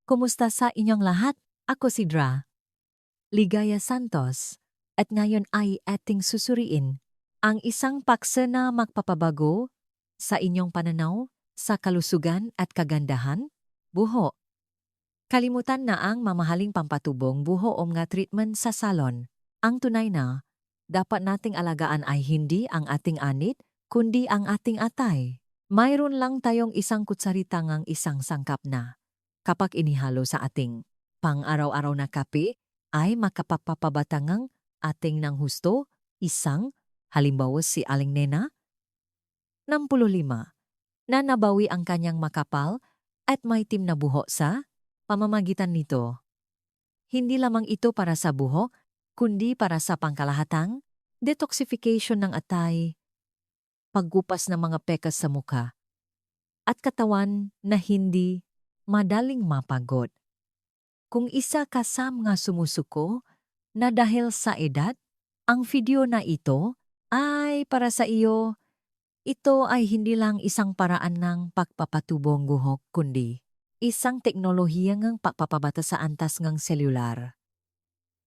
Kumusta sa inyong lahat? Ako si Dra, Ligaya Santos, at ngayon ay ating susuriin ang isang paksa na magpapabago sa inyong pananaw sa kalusugan at kagandahan, buho. Kalimutan na ang mamahaling pampatubong buho o mga treatment sa salon. Ang tunay na, dapat nating alagaan ay hindi ang ating anit, kundi ang ating atay. Mayroon lang tayong isang kutsaritangang isang sangkap na kapag inihalo sa ating pang-araw-araw na kape, ay makapapapabatangang ating ng husto, isang, halimbawa si Aling Nena, 65, na nabawi ang kanyang makapal at maitim na buho sa pamamagitan nito. Hindi lamang ito para sa buho, kundi para sa pangkalahatang detoxification ng atay, paggupas ng mga pekas sa muka, at katawan na hindi madaling mapagod. Kung isa ka sa mga sumusuko na dahil sa edad, ang video na ito ay para sa iyo. Ito ay hindi lang isang paraan ng pagpapatubong guhok, kundi isang teknolohiya ng pagpapabata sa antas ng selular.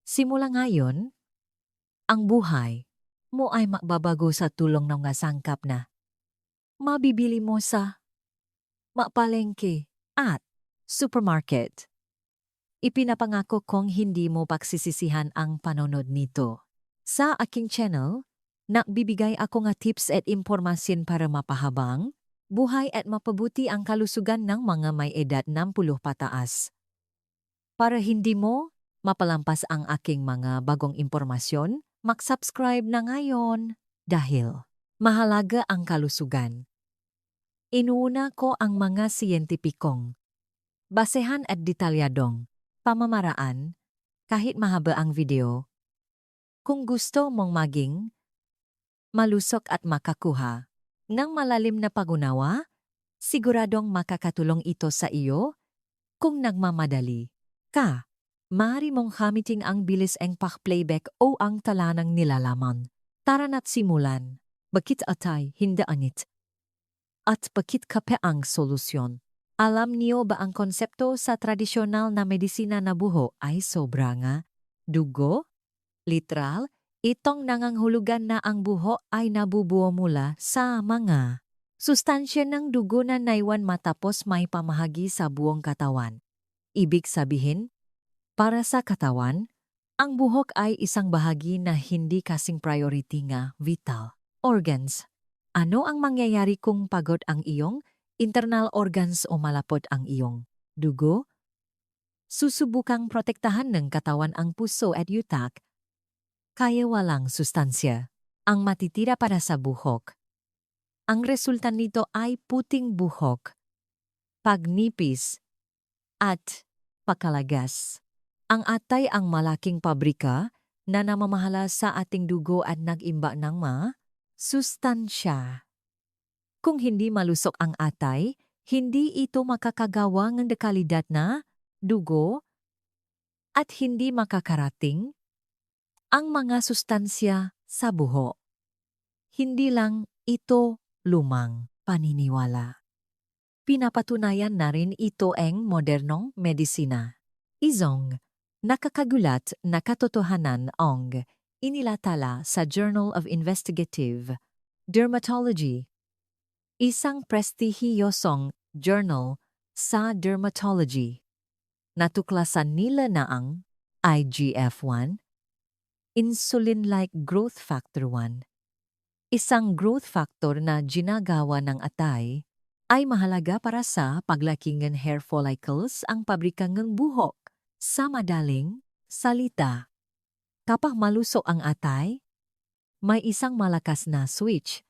Simula ngayon, ang buhay mo ay mababago sa tulong ng mga sangkap na mabibili mo sa mapalengke at supermarket. Ipinapangako kong hindi mo pagsisisihan ang panonood nito. Sa aking channel, nagbibigay ako nga tips at impormasyon para mapahabang buhay at mapabuti ang kalusugan ng mga may edad 60 pataas. Para hindi mo mapalampas ang aking mga bagong impormasyon, mag-subscribe na ngayon dahil mahalaga ang kalusugan. Inuuna ko ang mga siyentipikong basehan at detalyadong pamamaraan kahit mahaba ang video. Kung gusto mong maging malusok at makakuha ng malalim na pag-unawa, siguradong makakatulong ito sa iyo. Kung nagmamadali ka, maaari mong gamitin ang bilis ang playback o ang talanang nilalaman. Tara na't simulan. Bakit atay hindi anit? At bakit kape ang solusyon? Alam niyo ba ang konsepto sa tradisyonal na medisina na buho ay sobra nga? Dugo? Literal, itong nanganghulugan na ang buho ay nabubuo mula sa mga sustansya ng dugo na naiwan matapos may pamahagi sa buong katawan. Ibig sabihin, para sa katawan, ang buhok ay isang bahagi na hindi kasing priority nga vital organs. Ano ang mangyayari kung pagod ang iyong internal organs o malapot ang iyong dugo? Susubukang protektahan ng katawan ang puso at utak, kaya walang sustansya ang matitira para sa buhok. Ang resulta nito ay puting buhok, pagnipis, at pakalagas. Ang atay ang malaking pabrika na namamahala sa ating dugo at nag-imba ng mga sustansya. Kung hindi malusok ang atay, hindi ito makakagawa ng dekalidad na dugo at hindi makakarating ang mga sustansya sa buho. Hindi lang ito lumang paniniwala. Pinapatunayan na rin ito ang modernong medisina. Isang nakakagulat na katotohanan ang inilatala sa Journal of Investigative Dermatology, isang prestihiyosong journal sa dermatology. Natuklasan nila na ang IGF-1, insulin-like growth factor 1, isang growth factor na ginagawa ng atay, ay mahalaga para sa paglaki ng hair follicles, ang pabrika ng buhok. Sa madaling salita, kapag malusok ang atay, may isang malakas na switch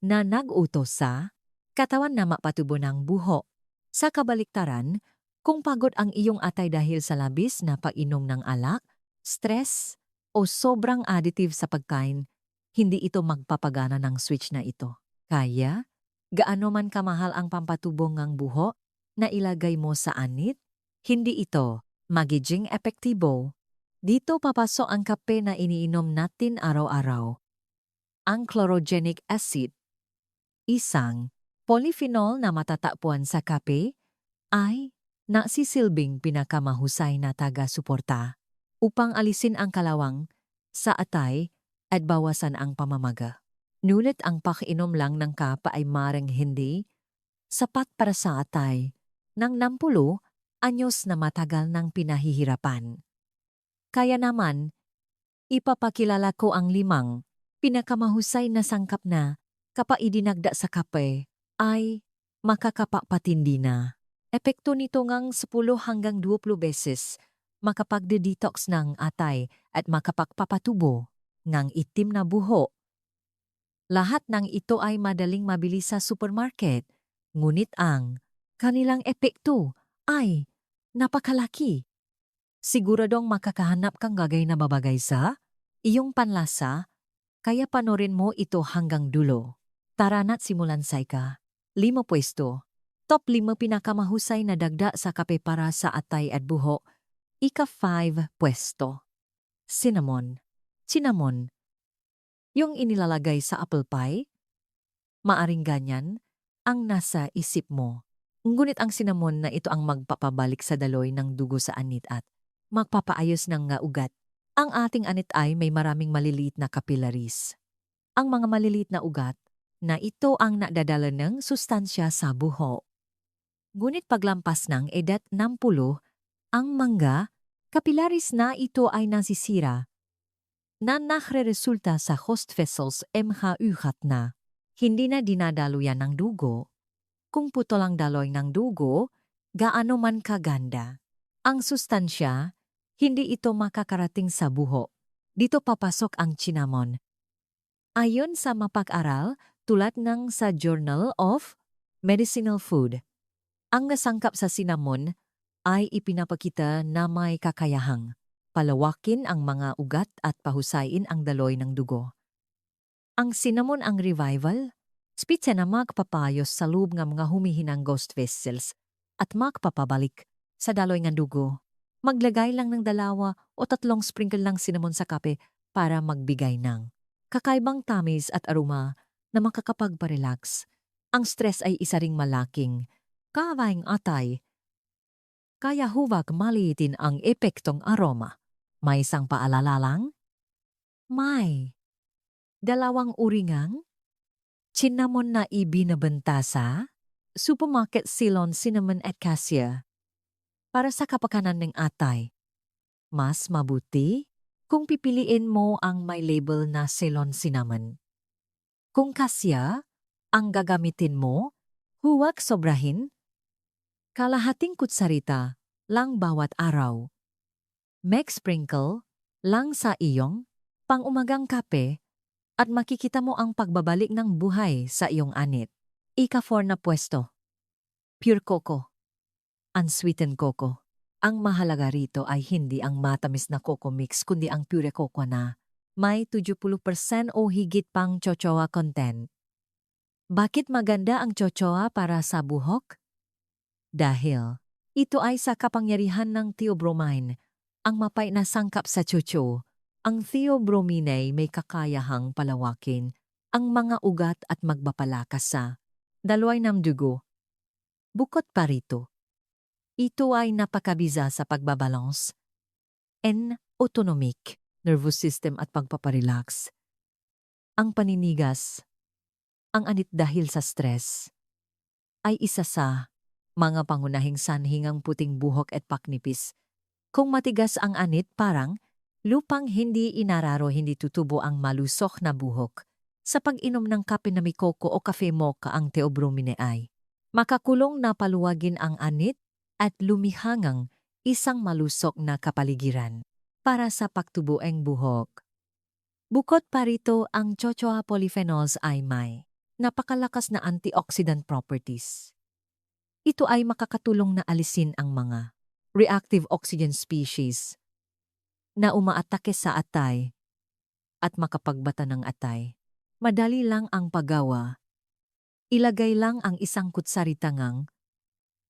na nag-utos sa katawan na mapatubo ng buho. Sa kabaliktaran, kung pagod ang iyong atay dahil sa labis na pag-inom ng alak, stress, o sobrang additive sa pagkain, hindi ito magpapagana ng switch na ito. Kaya, gaano man kamahal ang pampatubong ng buho na ilagay mo sa anit, hindi ito magiging epektibo. Dito papasok ang kape na iniinom natin araw-araw. Ang chlorogenic acid, isang polyphenol na matatagpuan sa kape, ay na sisilbing pinakamahusay na taga-suporta upang alisin ang kalawang sa atay at bawasan ang pamamaga. Ngunit ang pakiinom lang ng kapa ay maring hindi sapat para sa atay ng 60 anyos na matagal ng pinahihirapan. Kaya naman, ipapakilala ko ang 5 pinakamahusay na sangkap na kapag idinagda sa kape ay makakapapatindi na. Epekto nito ngang 10 hanggang 20 beses makapagde-detox ng atay at makapagpapatubo ng itim na buhok. Lahat ng ito ay madaling mabili sa supermarket, ngunit ang kanilang epekto ay napakalaki. Siguradong makakahanap kang gagay na babagay sa iyong panlasa, kaya panorin mo ito hanggang dulo. Tara na't simulan sa 5 pwesto. Top 5 pinakamahusay na dagda sa kape para sa atay at buhok. 5 pwesto. Cinnamon. Cinnamon. Yung inilalagay sa apple pie? Maaring ganyan ang nasa isip mo. Ngunit ang cinnamon na ito ang magpapabalik sa daloy ng dugo sa anit at magpapaayos ng ugat. Ang ating anit ay may maraming maliliit na capillaries. Ang mga maliliit na ugat na ito ang nadadala ng sustansya sa buhok. Ngunit paglampas ng edad 60, ang mga capillaries na ito ay nasisira na nakreresulta sa host vessels MHUHAT na hindi na dinadaluyan ng dugo. Kung putol ang daloy ng dugo, gaano man kaganda ang sustansya, hindi ito makakarating sa buhok. Dito papasok ang cinnamon. Ayon sa mapag-aral tulad ng sa Journal of Medicinal Food, ang nasangkap sa cinnamon ay ipinapakita na may kakayahang palawakin ang mga ugat at pahusayin ang daloy ng dugo. Ang cinnamon ang revival, spitsa na magpapayos sa loob ng mga humihinang ghost vessels at magpapabalik sa daloy ng dugo. Maglagay lang ng 2 o 3 sprinkle ng cinnamon sa kape para magbigay ng kakaibang tamis at aroma na makakapagparelax. Ang stress ay isa ring malaking kawaing atay, kaya huwag maliitin ang epektong aroma. May isang paalala lang? May 2 uringang cinnamon na ibinabenta sa supermarket Ceylon Cinnamon at Cassia. Para sa kapakanan ng atay, mas mabuti kung pipiliin mo ang may label na Ceylon Cinnamon. Kung Cassia ang gagamitin mo, huwag sobrahin. Kalahating kutsarita lang bawat araw. Make sprinkle lang sa iyong pang-umagang kape at makikita mo ang pagbabalik ng buhay sa iyong anit. 4 na pwesto. Pure coco. Unsweetened coco. Ang mahalaga rito ay hindi ang matamis na coco mix kundi ang pure coco na may 70% o higit pang chochoa content. Bakit maganda ang chochoa para sa buhok? Dahil ito ay sa kapangyarihan ng theobromine, ang mapait na sangkap sa chocho. Ang theobromine ay may kakayahang palawakin ang mga ugat at magpapalakas sa daloy ng dugo. Bukod pa rito, ito ay napakabisa sa pagbabalance autonomic nervous system at pagpaparelax. Ang paninigas, ang anit dahil sa stress, ay isa sa mga pangunahing sanhi ng puting buhok at paknipis. Kung matigas ang anit, parang lupang hindi inararo, hindi tutubo ang malusok na buhok. Sa pag-inom ng kape na may coco o cafe mocha, ang theobromine ay makakulong na paluwagin ang anit at lumihangang isang malusok na kapaligiran para sa pagtubueng buhok. Bukod pa rito, ang chochoa polyphenols ay may napakalakas na antioxidant properties. Ito ay makakatulong na alisin ang mga reactive oxygen species na umaatake sa atay at makapagbata ng atay. Madali lang ang paggawa. Ilagay lang ang 1 kutsaritangang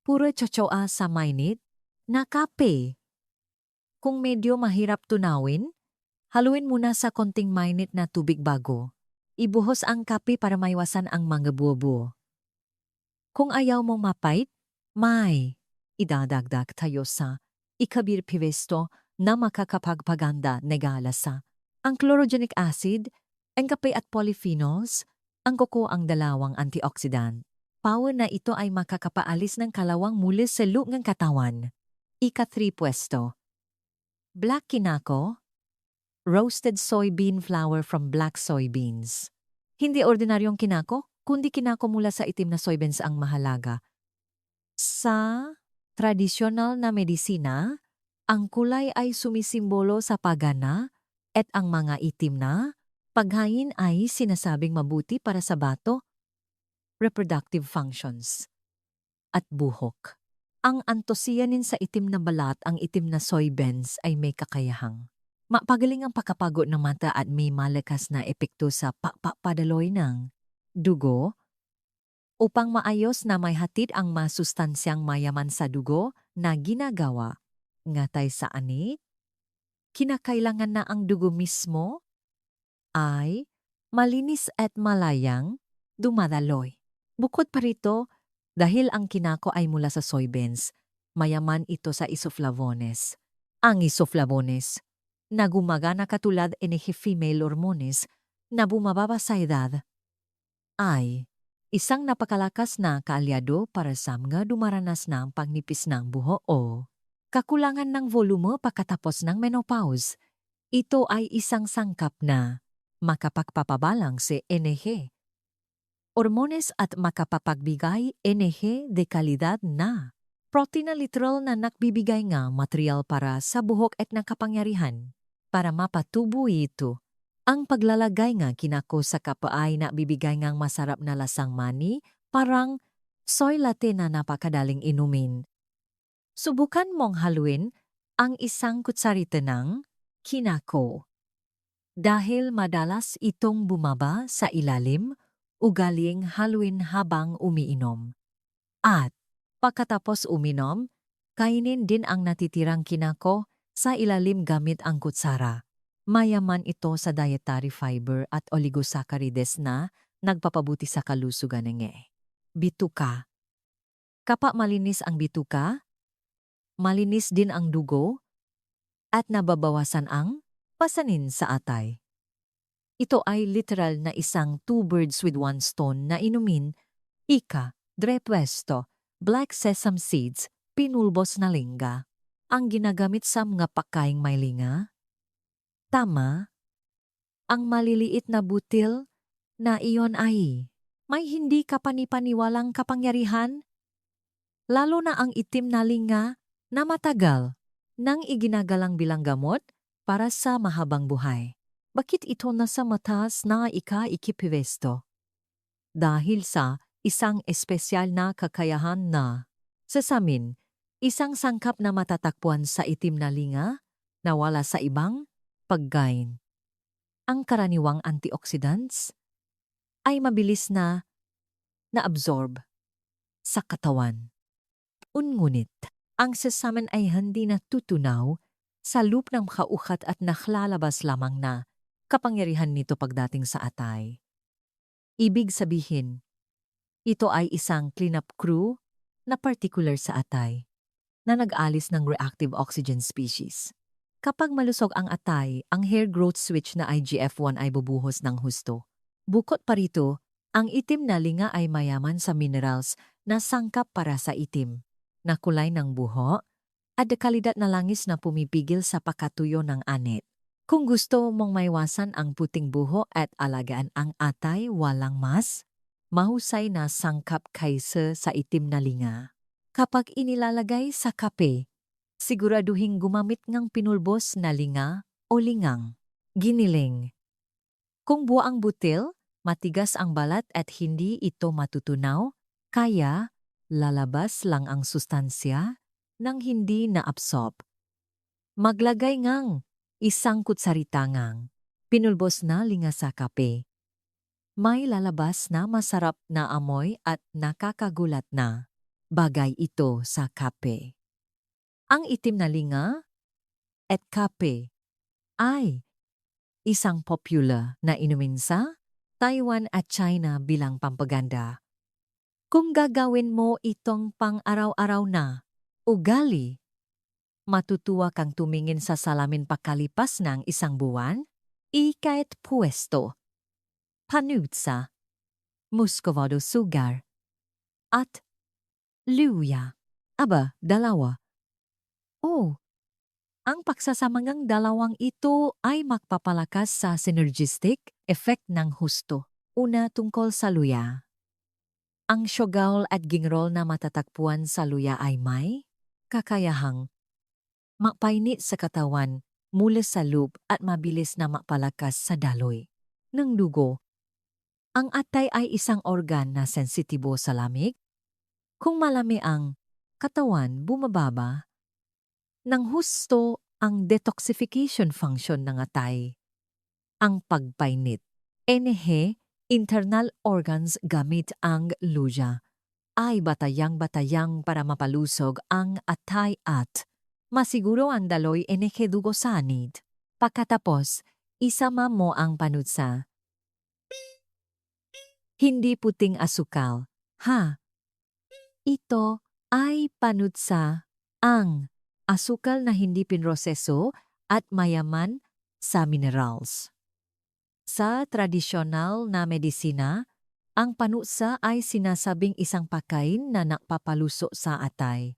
puro chochoa sa mainit na kape. Kung medyo mahirap tunawin, haluin muna sa konting mainit na tubig bago ibuhos ang kape para maiwasan ang mga buo-buo. Kung ayaw mong mapait, may idadagdag tayo sa ikabir piwesto na makakapagpaganda negalasa. Ang chlorogenic acid, ang kape at polyphenols, ang koko ang dalawang antioxidant. Power na ito ay makakapaalis ng kalawang muli sa loob ng katawan. Ika-3 pwesto. Black kinako, roasted soybean flour from black soybeans. Hindi ordinaryong kinako, kundi kinako mula sa itim na soybeans ang mahalaga. Sa tradisyonal na medisina, ang kulay ay sumisimbolo sa pagana at ang mga itim na paghain ay sinasabing mabuti para sa bato, reproductive functions, at buhok. Ang antosianin sa itim na balat, ang itim na soybeans ay may kakayahang mapagaling ang pagkapago ng mata at may malakas na epekto sa padaloy ng dugo upang maayos na may hatid ang masustansyang mayaman sa dugo na ginagawa. Ngatay sa ani, kinakailangan na ang dugo mismo ay malinis at malayang dumadaloy. Bukod pa rito, dahil ang kinako ay mula sa soybeans, mayaman ito sa isoflavones. Ang isoflavones na gumagana katulad ng female hormones na bumababa sa edad ay isang napakalakas na kaalyado para sa mga dumaranas ng pagnipis ng buhok o kakulangan ng volume pagkatapos ng menopause. Ito ay isang sangkap na makapagpapabalang sa NH hormones at makapapagbigay NH de kalidad na protein na literal na nagbibigay nga material para sa buhok at ng kapangyarihan. Para mapatubo ito, ang paglalagay nga kinako sa kapaay na bibigay ngang masarap na lasang mani, parang soy latte na napakadaling inumin. Subukan mong haluin ang isang kutsarita ng kinako. Dahil madalas itong bumaba sa ilalim, ugaling haluin habang umiinom. At pagkatapos uminom, kainin din ang natitirang kinako sa ilalim gamit ang kutsara. Mayaman ito sa dietary fiber at oligosaccharides na nagpapabuti sa kalusugan ng bituka. Kapag malinis ang bituka, malinis din ang dugo at nababawasan ang pasanin sa atay. Ito ay literal na isang 2 birds with 1 stone na inumin. Ika-3 pwesto, black sesame seeds, pinulbos na lingga. Ang ginagamit sa mga pagkaing may linga. Tama, ang maliliit na butil na iyon ay may hindi kapanipaniwalang kapangyarihan, lalo na ang itim na linga na matagal nang iginagalang bilang gamot para sa mahabang buhay. Bakit ito nasa mataas na ika-ikipiwesto? Dahil sa isang espesyal na kakayahan na sasamin, isang sangkap na matatakpuan sa itim na linga na wala sa ibang pagkain. Ang karaniwang antioxidants ay mabilis na na-absorb sa katawan. Ngunit, ang sasamin ay hindi natutunaw sa loop ng kaukat at naklalabas lamang na kapangyarihan nito pagdating sa atay. Ibig sabihin, ito ay isang cleanup crew na particular sa atay na nag-alis ng reactive oxygen species. Kapag malusog ang atay, ang hair growth switch na IGF-1 ay bubuhos ng husto. Bukod pa rito, ang itim na linga ay mayaman sa minerals na sangkap para sa itim na kulay ng buhok at dekalidad na langis na pumipigil sa pagkatuyo ng anit. Kung gusto mong maiwasan ang puting buhok at alagaan ang atay, walang mas mahusay na sangkap kaysa sa itim na linga. Kapag inilalagay sa kape, siguraduhin gumamit ng pinulbos na linga o lingang giniling. Kung buo ang butil, matigas ang balat at hindi ito matutunaw, kaya lalabas lang ang sustansya nang hindi na-absorb. Maglagay ngang isang kutsarita ngang pinulbos na linga sa kape. May lalabas na masarap na amoy at nakakagulat na bagay ito sa kape. Ang itim na linga at kape ay isang popular na inumin sa Taiwan at China bilang pampaganda. Kung gagawin mo itong pang-araw-araw na, Ugali. Matutuwa kang tumingin sa salamin pakalipas ng isang buwan? Kahit pwesto. Panutsa. Muscovado sugar. At luya. Aba, dalawa. Oh, ang paksasamangang dalawang ito ay magpapalakas sa synergistic effect ng husto. Una tungkol sa luya. Ang syogaol at gingrol na matatagpuan sa luya ay may kakayahang mapainit sa katawan mula sa loob at mabilis na mapalakas sa daloy ng dugo. Ang atay ay isang organ na sensitibo sa lamig. Kung malami ang katawan, bumababa ng husto ang detoxification function ng atay. Ang pagpainit. Internal organs gamit ang luya ay batayang-batayang para mapalusog ang atay at masiguro ang daloy dugo sa anid. Pagkatapos, isama mo ang panutsa. Hindi puting asukal, ha? Ito ay panutsa, ang asukal na hindi pinroseso at mayaman sa minerals. Sa tradisyonal na medisina, ang panutsa ay sinasabing isang pagkain na nakpapaluso sa atay.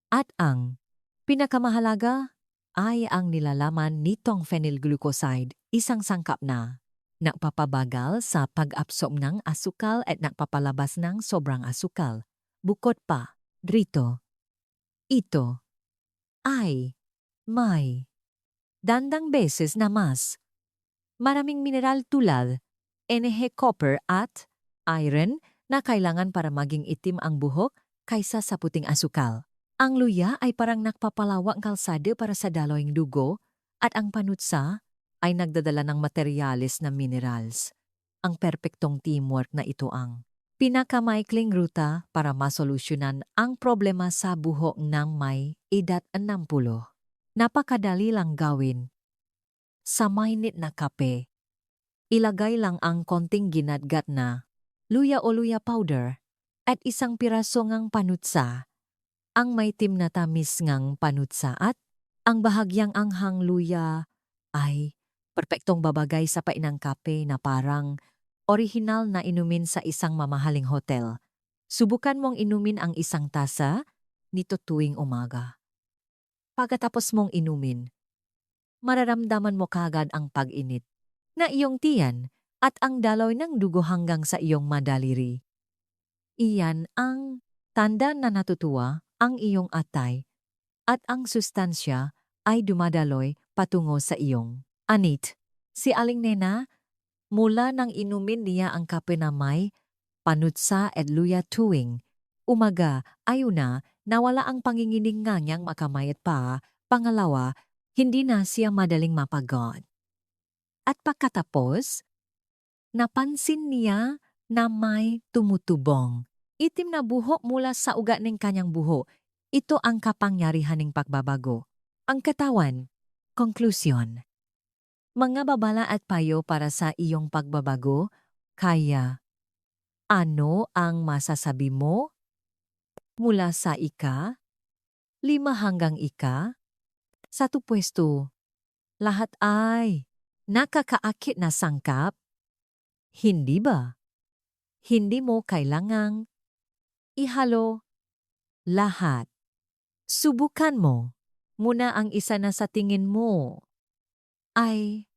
At ang pinakamahalaga ay ang nilalaman nitong phenylglucoside, isang sangkap na nakpapabagal sa pag-absorb ng asukal at nakpapalabas ng sobrang asukal. Bukod pa, drito, ito ay may dandang beses na mas maraming mineral tulad copper at iron na kailangan para maging itim ang buhok kaysa sa puting asukal. Ang luya ay parang nakpapalawak kalsada para sa daloyng dugo at ang panutsa ay nagdadala ng materyales na minerals. Ang perpektong teamwork na ito ang pinakamaikling ruta para masolusyonan ang problema sa buhok ng may edad 60. Napakadali lang gawin. Sa mainit na kape, ilagay lang ang konting ginadgat na luya o luya powder at isang piraso ngang panutsa. Ang maitim na tamis ngang panutsa at ang bahagyang anghang luya ay perpektong babagay sa painang kape na parang orihinal na inumin sa isang mamahaling hotel. Subukan mong inumin ang isang tasa nito tuwing umaga. Pagkatapos mong inumin, mararamdaman mo kagad ang pag-init na iyong tiyan at ang daloy ng dugo hanggang sa iyong madaliri. Iyan ang tanda na natutuwa ang iyong atay at ang sustansya ay dumadaloy patungo sa iyong anit. Si Aling Nena, mula nang inumin niya ang kape na may panutsa at luya tuwing umaga, ayuna, nawala ang panginginig nga niyang makamay at pa. Pangalawa, hindi na siya madaling mapagod. At pagkatapos, napansin niya na may tumutubong. Itim na buhok mula sa ugat ng kanyang buho. Ito ang kapangyarihan ng pagbabago. Ang katawan. Konklusyon. Mga babala at payo para sa iyong pagbabago, kaya ano ang masasabi mo? Mula sa ika, 5 hanggang ika, 1 pwesto. Lahat ay nakakaakit na sangkap? Hindi ba? Hindi mo kailangang ihalo lahat. Subukan mo muna ang isa na sa tingin mo ay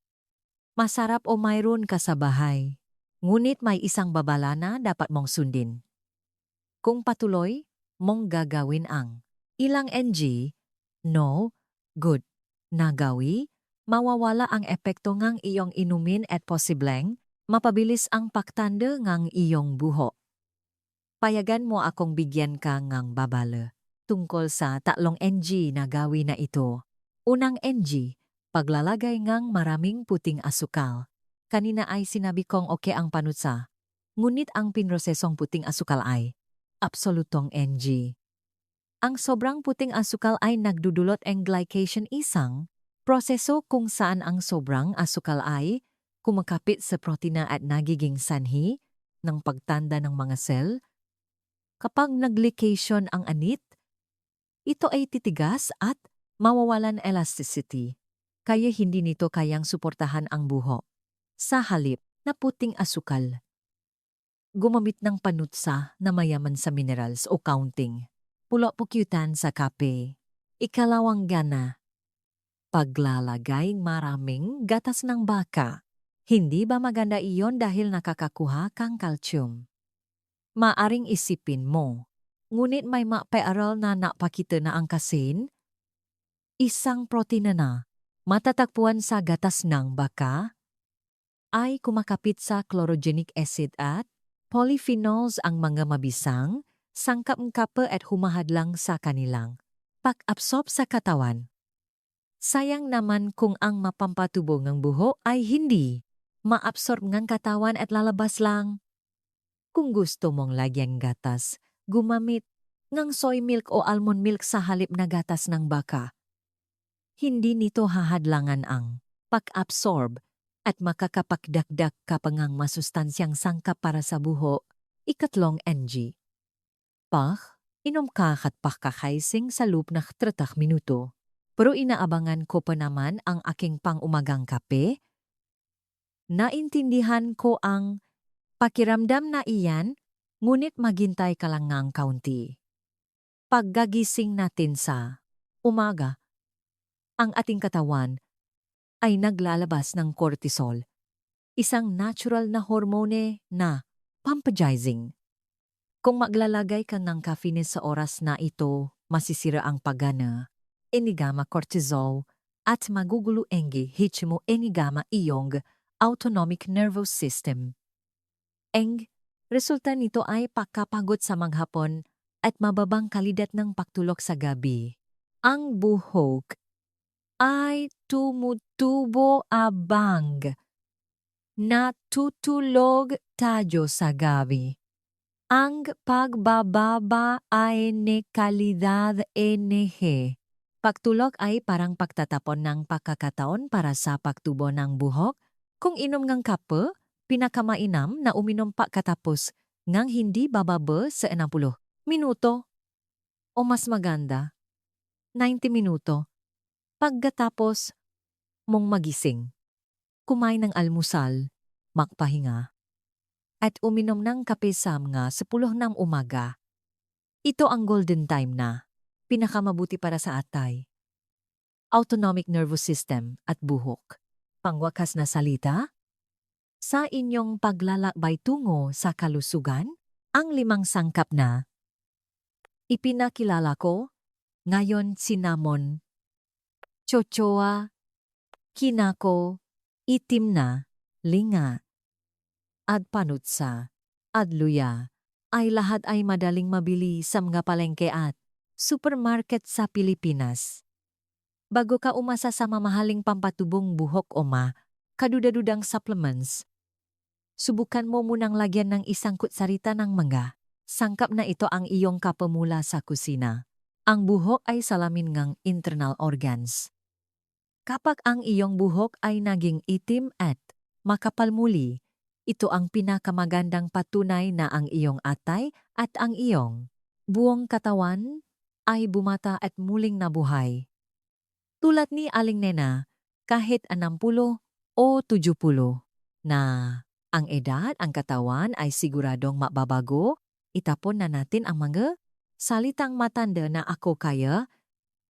masarap o mayroon ka sa bahay. Ngunit may isang babala na dapat mong sundin. Kung patuloy mong gagawin ang ilang NG, no, good, nagawi, mawawala ang epekto ngang iyong inumin at posibleng mapabilis ang pagtanda ngang iyong buho. Payagan mo akong bigyan ka ngang babala tungkol sa 3 NG na gawi na ito. Unang NG, paglalagay ngang maraming puting asukal. Kanina ay sinabi kong okay ang panutsa, ngunit ang pinrosesong puting asukal ay absolutong NG. Ang sobrang puting asukal ay nagdudulot ng glycation, isang proseso kung saan ang sobrang asukal ay kumakapit sa protina at nagiging sanhi ng pagtanda ng mga sel. Kapag nag-glycation ang anit, ito ay titigas at mawawalan elasticity, kaya hindi nito kayang suportahan ang buhok. Sa halip na puting asukal, gumamit ng panutsa na mayaman sa minerals o counting. Pulo-pukyutan sa kape. Ikalawang gana, paglalagay maraming gatas ng baka. Hindi ba maganda iyon dahil nakakakuha kang calcium? Maaring isipin mo, ngunit may mapaaral na napakita na ang kasin, isang protina na matatagpuan sa gatas ng baka, ay kumakapit sa chlorogenic acid at polyphenols, ang mga mabisang sangkap-kape at humahadlang sa kanilang pag-absorb sa katawan. Sayang naman kung ang mapampatubo ng buhok ay hindi maabsorb ng katawan at lalabas lang. Kung gusto mong lagyan gatas, gumamit ng soy milk o almond milk sa halip na gatas ng baka. Hindi nito hahadlangan ang pag-absorb at makakapagdagdag ka pa ngang masustansyang sangkap para sa buhok. Ikatlong NG. Inom ka at pakakaising sa loob na 30 minuto. Pero inaabangan ko pa naman ang aking pang-umagang kape. Naintindihan ko ang pakiramdam na iyan, ngunit maghintay ka lang ng kaunti. Paggagising natin sa umaga, ang ating katawan ay naglalabas ng cortisol, isang natural na hormone na pampagizing. Kung maglalagay ka ng caffeine sa oras na ito, masisira ang pagana, enigama cortisol, at magugulo hitsimo enigama iyong autonomic nervous system. Resulta nito ay pagkapagod sa maghapon at mababang kalidad ng pagtulog sa gabi. Ang buhok ay tumutubo abang natutulog tayo sa gabi. Ang pagbababa ay kalidad NG. Pagtulog ay parang pagtatapon ng pagkakataon para sa pagtubo ng buhok. Kung inom ng kape, pinakamainam na uminom pa katapos ngang hindi bababa sa 60 minuto. O mas maganda, 90 minuto. Pagkatapos mong magising, kumain ng almusal, magpahinga, at uminom ng kape sa mga 10 ng umaga. Ito ang golden time na pinakamabuti para sa atay, autonomic nervous system at buhok. Pangwakas na salita, sa inyong paglalakbay tungo sa kalusugan, ang 5 sangkap na ipinakilala ko, ngayon cinnamon, chochoa, kinako, itim na, linga, at panutsa, at luya, ay lahat ay madaling mabili sa mga palengke at supermarket sa Pilipinas. Bago ka umasa sa mamahaling pampatubong buhok o kadudadudang supplements, subukan mo munang lagyan ng isang kutsarita ng mangga. Sangkap na ito ang iyong kapamula sa kusina. Ang buhok ay salamin ng internal organs. Kapag ang iyong buhok ay naging itim at makapal muli, ito ang pinakamagandang patunay na ang iyong atay at ang iyong buong katawan ay bumata at muling nabuhay. Tulad ni Aling Nena, kahit 60 o 70 na ang edad, ang katawan ay siguradong mababago, itapon na natin ang mga salitang matanda na ako kaya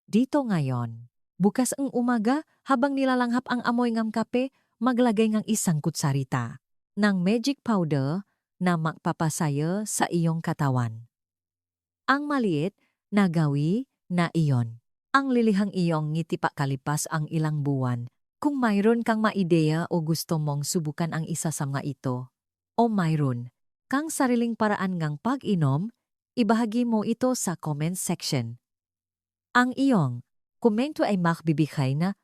dito ngayon. Bukas ang umaga, habang nilalanghap ang amoy ng kape, maglagay ng isang kutsarita ng magic powder na magpapasaya sa iyong katawan. Ang maliit na gawi na iyon. Ang lilihang iyong ngiti pa kalipas ang ilang buwan. Kung mayroon kang maideya o gusto mong subukan ang isa sa mga ito, o mayroon kang sariling paraan ng pag-inom, ibahagi mo ito sa comment section. Ang iyong komento ay makbibigay na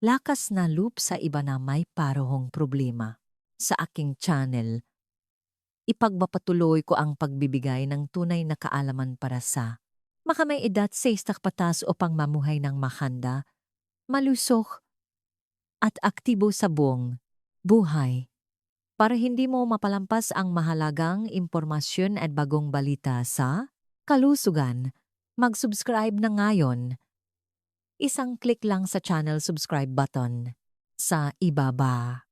lakas na loop sa iba na may parehong problema. Sa aking channel, ipagpapatuloy ko ang pagbibigay ng tunay na kaalaman para sa makamay edad 60 patas upang mamuhay ng mahanda, malusog, at aktibo sa buong buhay. Para hindi mo mapalampas ang mahalagang impormasyon at bagong balita sa kalusugan, Mag-subscribe na ngayon. Isang click lang sa channel subscribe button sa ibaba.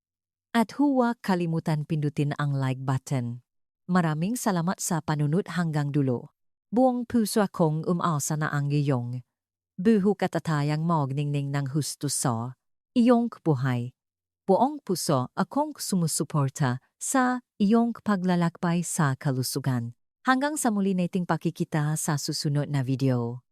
At huwag kalimutan pindutin ang like button. Maraming salamat sa panunod hanggang dulo. Buong puso akong umasa na ang iyong buhok at atayang magningning ng husto sa iyong buhay. Buong puso akong sumusuporta sa iyong paglalakbay sa kalusugan. Hanggang sa muli nating pakikita sa susunod na video.